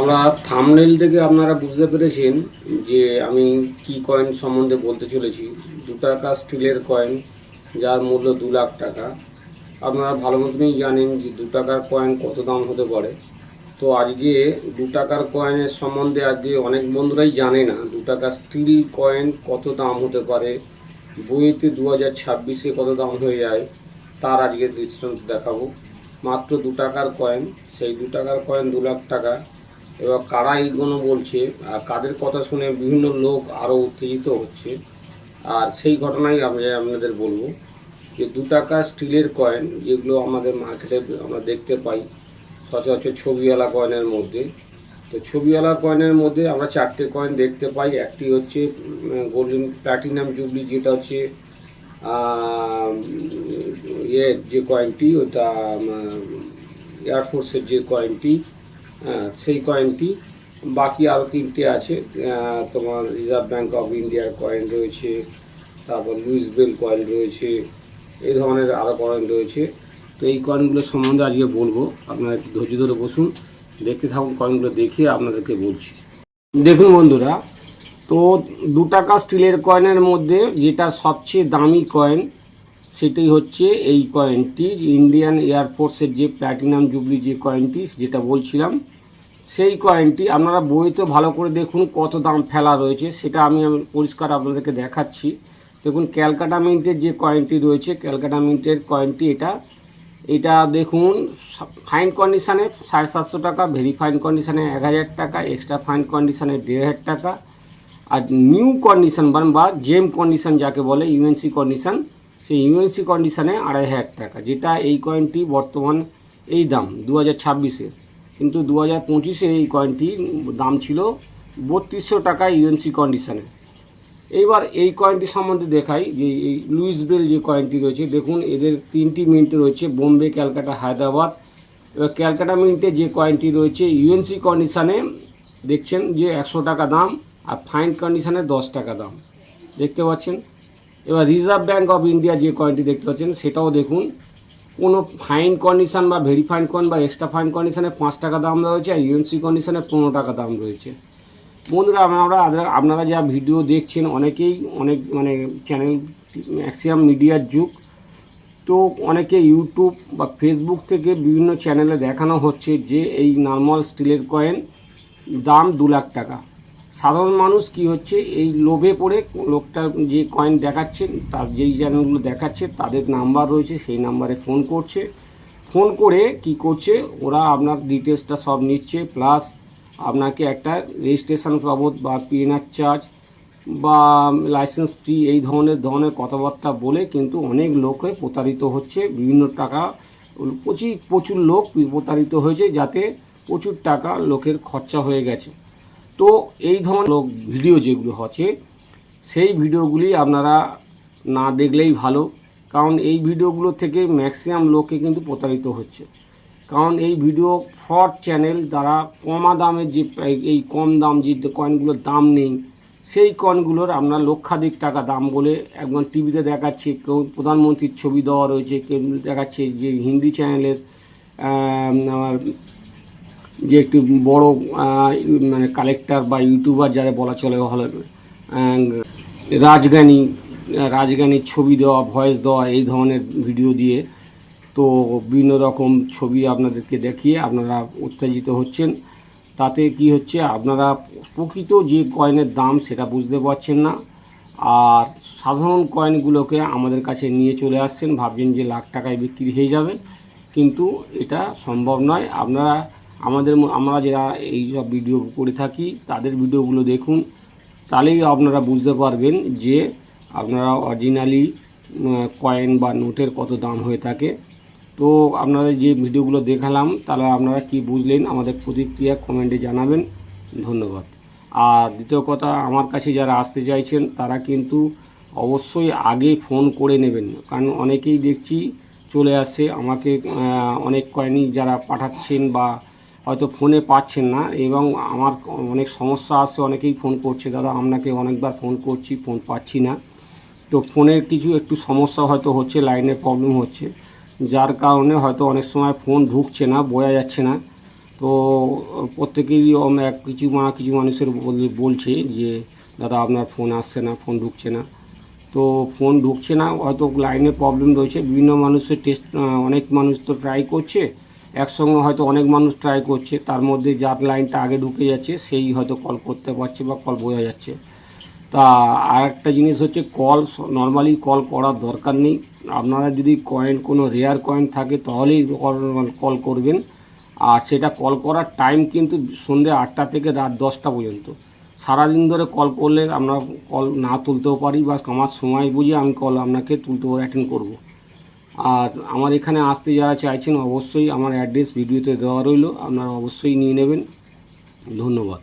আমরা থাম্বনেল থেকে আপনারা বুঝতে পেরেছেন যে আমি কি কয়েন সম্বন্ধে বলতে চলেছি। 2 টাকা স্টিলের কয়েন, যার মূল্য 2 লাখ টাকা। আপনারা ভালো মতনই জানেন যে 2 টাকার কয়েন কত দাম হতে পারে। তো আজকে 2 টাকার কয়েনের সম্বন্ধে আজকে অনেক বন্ধুরাই জানে না 2 টাকা স্টিল কয়েন কত দাম হতে পারে, বইতে 2026-এ কত দাম হয়ে যায়, তার আজকে দৃষ্টান্ত দেখাবো। মাত্র 2 টাকার কয়েন, সেই 2 টাকার কয়েন 2 লাখ টাকা। এবার কারা এইগুলো বলছে আর কাদের কথা শুনে বিভিন্ন লোক আরও উত্তেজিত হচ্ছে, আর সেই ঘটনাই আমি আপনাদের বলবো। যে 2 টাকা স্টিলের কয়েন যেগুলো আমাদের মার্কেটে আমরা দেখতে পাই সচরাচর ছবিওয়ালা কয়েনের মধ্যে। তো ছবিওয়ালা কয়েনের মধ্যে আমরা 4টে কয়েন দেখতে পাই। একটি হচ্ছে গোল্ডেন প্ল্যাটিনাম জুবলি, যেটা হচ্ছে যে কয়েনটি, ওটা এয়ারফোর্সের যে কয়েনটি, সেই কয়েনটি। বাকি আরও 3টে আছে, তোমার রিজার্ভ ব্যাঙ্ক অফ ইন্ডিয়ার কয়েন রয়েছে, তারপর লুইস বেল কয়েন রয়েছে, এই ধরনের আরও কয়েন রয়েছে। তো এই কয়েনগুলো সম্বন্ধে আজকে বলবো, আপনারা একটু ধৈর্য ধরে বসুন, দেখতে থাকুন, কয়েনগুলো দেখে আপনাদেরকে বলছি। দেখুন বন্ধুরা, তো 2 টাকা স্টিলের কয়েনের মধ্যে যেটা সবচেয়ে দামি কয়েন সেটাই হচ্ছে এই কয়েনটি, ইন্ডিয়ান এয়ারফোর্সের যে প্ল্যাটিনাম জুবলি যে কয়েনটি যেটা বলছিলাম, সেই কয়েনটি আপনারা বইতে ভালো করে দেখুন কত দাম ফেলা রয়েছে, সেটা আমি পরিষ্কার আপনাদেরকে দেখাচ্ছি। দেখুন ক্যালকাটা মিন্টের যে কয়েনটি রয়েছে, ক্যালকাটা মিন্টের কয়েনটি এটা দেখুন ফাইন কন্ডিশানে 750 টাকা, ভেরি ফাইন কন্ডিশানে 1000 টাকা, এক্সট্রা ফাইন কন্ডিশানে 1500 টাকা, আর নিউ কন্ডিশান বা জেম কন্ডিশান যাকে বলে, ইউএনসি কন্ডিশান, সেই ইউএনসি কন্ডিশানে 2500 টাকা। যেটা এই কয়েনটি বর্তমান এই দাম 2026-এ, কিন্তু 2025-এ এই কয়েনটির দাম ছিল 3200 টাকা ইউএনসি কন্ডিশানে। এইবার এই কয়েনটি সম্বন্ধে দেখাই যে এই লুইস বেল যে কয়েনটি রয়েছে, দেখুন এদের 3টি মিন্ট রয়েছে, বোম্বে, ক্যালকাটা, হায়দ্রাবাদ। এবার ক্যালকাটা মিন্টে যে কয়েনটি রয়েছে ইউএনসি কন্ডিশানে দেখছেন যে 100 টাকা দাম, আর ফাইন কন্ডিশানে 10 টাকা দাম দেখতে পাচ্ছেন। এবার রিজার্ভ ব্যাঙ্ক অফ ইন্ডিয়া যে কয়েনটি দেখতে পাচ্ছেন সেটাও দেখুন, কোনো ফাইন কন্ডিশান বা ভেরি ফাইন কয়েন বা এক্সট্রা ফাইন কন্ডিশানে 5 টাকা দাম রয়েছে, আর ইউএনসি কন্ডিশানে 15 টাকা দাম রয়েছে। বন্ধুরা, আপনারা যা ভিডিও দেখছেন অনেকেই মানে চ্যানেল ম্যাক্সিমাম মিডিয়ার যুগ, তো অনেকে ইউটিউব বা ফেসবুক থেকে বিভিন্ন চ্যানেলে দেখানো হচ্ছে যে এই নর্মাল স্টিলের কয়েন দাম 2 লাখ টাকা। সাধারণ মানুষ কি হচ্ছে, এই লোভে পড়ে লোকটা যে কয়েন দেখাচ্ছে, তার যেই চ্যানেলগুলো দেখাচ্ছে তাদের নাম্বার রয়েছে, সেই নাম্বারে ফোন করছে। ফোন করে কি করছে, ওরা আপনার ডিটেলসটা সব নিচ্ছে, প্লাস আপনাকে একটা রেজিস্ট্রেশন বাবদ বা পিএনআর চার্জ বা লাইসেন্স ফি এই ধরনের কথাবার্তা বলে কিন্তু অনেক লোকে প্রতারিত হচ্ছে। বিভিন্ন টাকা প্রচুর লোক প্রতারিত হয়েছে, যাতে প্রচুর টাকা লোকের খরচা হয়ে গেছে। তো এই ধরনের ভিডিও যেগুলো হচ্ছে, সেই ভিডিওগুলি আপনারা না দেখলেই ভালো, কারণ এই ভিডিওগুলো থেকে ম্যাক্সিমাম লোকে কিন্তু প্রতারিত হচ্ছে। কারণ এই ভিডিও ফ্রড চ্যানেল দ্বারা কমা দামের যে এই কম দাম যে কয়েনগুলোর দাম নেই, সেই কয়েনগুলোর আপনার লক্ষাধিক টাকা দাম বলে একবার টিভিতে দেখাচ্ছে, কেউ প্রধানমন্ত্রীর ছবি দেওয়া রয়েছে, কেউ দেখাচ্ছে যে হিন্দি চ্যানেলের আমার যে একটি বড় মানে কালেক্টর বা ইউটিউবার যারা বলা চলে হলো, রাজজ্ঞানীর ছবি দেওয়া, ভয়েস দেওয়া, এই ধরনের ভিডিও দিয়ে তো বিভিন্ন রকম ছবি আপনাদেরকে দেখিয়ে আপনারা উত্তেজিত হচ্ছেন। তাতে কি হচ্ছে, আপনারা প্রকৃত যে কয়েনের দাম সেটা বুঝতে পারছেন না, আর সাধারণ কয়েনগুলোকে আমাদের কাছে নিয়ে চলে আসছেন, ভাবছেন যে লাখ টাকায় বিক্রি হয়ে যাবে, কিন্তু এটা সম্ভব নয়। আমরা যারা এই সব ভিডিও করে থাকি তাদের ভিডিওগুলো দেখুন, তাহলেই আপনারা বুঝতে পারবেন যে আপনারা অরিজিনালি কয়েন বা নোটের কত দাম হয়ে থাকে। তো আপনারা যে ভিডিওগুলো দেখালাম, তাহলে আপনারা কি বুঝলেন আমাদের প্রতিক্রিয়া কমেন্টে জানাবেন। ধন্যবাদ। আর দ্বিতীয় কথা, আমার কাছে যারা আসতে চাইছেন তারা কিন্তু অবশ্যই আগে ফোন করে নেবেন, কারণ অনেকেই দেখছি চলে আসে আমাকে, অনেক কয়েনই যারা পাঠাচ্ছেন বা হয়তো ফোনে পাচ্ছেন না, এবং আমার অনেক সমস্যা আসছে, অনেকেই ফোন করছে, দাদা আপনাকে অনেকবার ফোন করছি, ফোন পাচ্ছি না। তো ফোনের কিছু একটু সমস্যা হয়তো হচ্ছে, লাইনের প্রবলেম হচ্ছে, যার কারণে হয়তো অনেক সময় ফোন ঢুকছে না, বোঝা যাচ্ছে না। তো প্রত্যেকেই কিছু মানুষের বলছে যে দাদা আপনার ফোন আসছে না, ফোন ঢুকছে না। তো ফোন ঢুকছে না, হয়তো লাইনের প্রবলেম রয়েছে। বিভিন্ন মানুষের অনেক মানুষ তো ট্রাই করছে, একসঙ্গে হয়তো অনেক মানুষ ট্রাই করছে, তার মধ্যে যার লাইনটা আগে ঢুকে যাচ্ছে সেই হয়তো কল করতে পারছে বা কল বোঝা যাচ্ছে। তা আর একটা জিনিস হচ্ছে, নর্মালি কল করার দরকার নেই। আপনারা যদি কোনো রেয়ার কয়েন থাকে তাহলেই কল করবেন। আর সেটা কল করার টাইম কিন্তু সন্ধ্যে 8টা থেকে রাত 10টা পর্যন্ত। সারাদিন ধরে কল করলে আমরা কল না তুলতেও পারি, বা আমার সময় বুঝে আমি কল আপনাকে অ্যাটেন্ড করব। আর আমার এখানে আসতে যারা চাইছেন, অবশ্যই আমার অ্যাড্রেস ভিডিওতে দেওয়া রইল, আপনারা অবশ্যই নিয়ে নেবেন। ধন্যবাদ।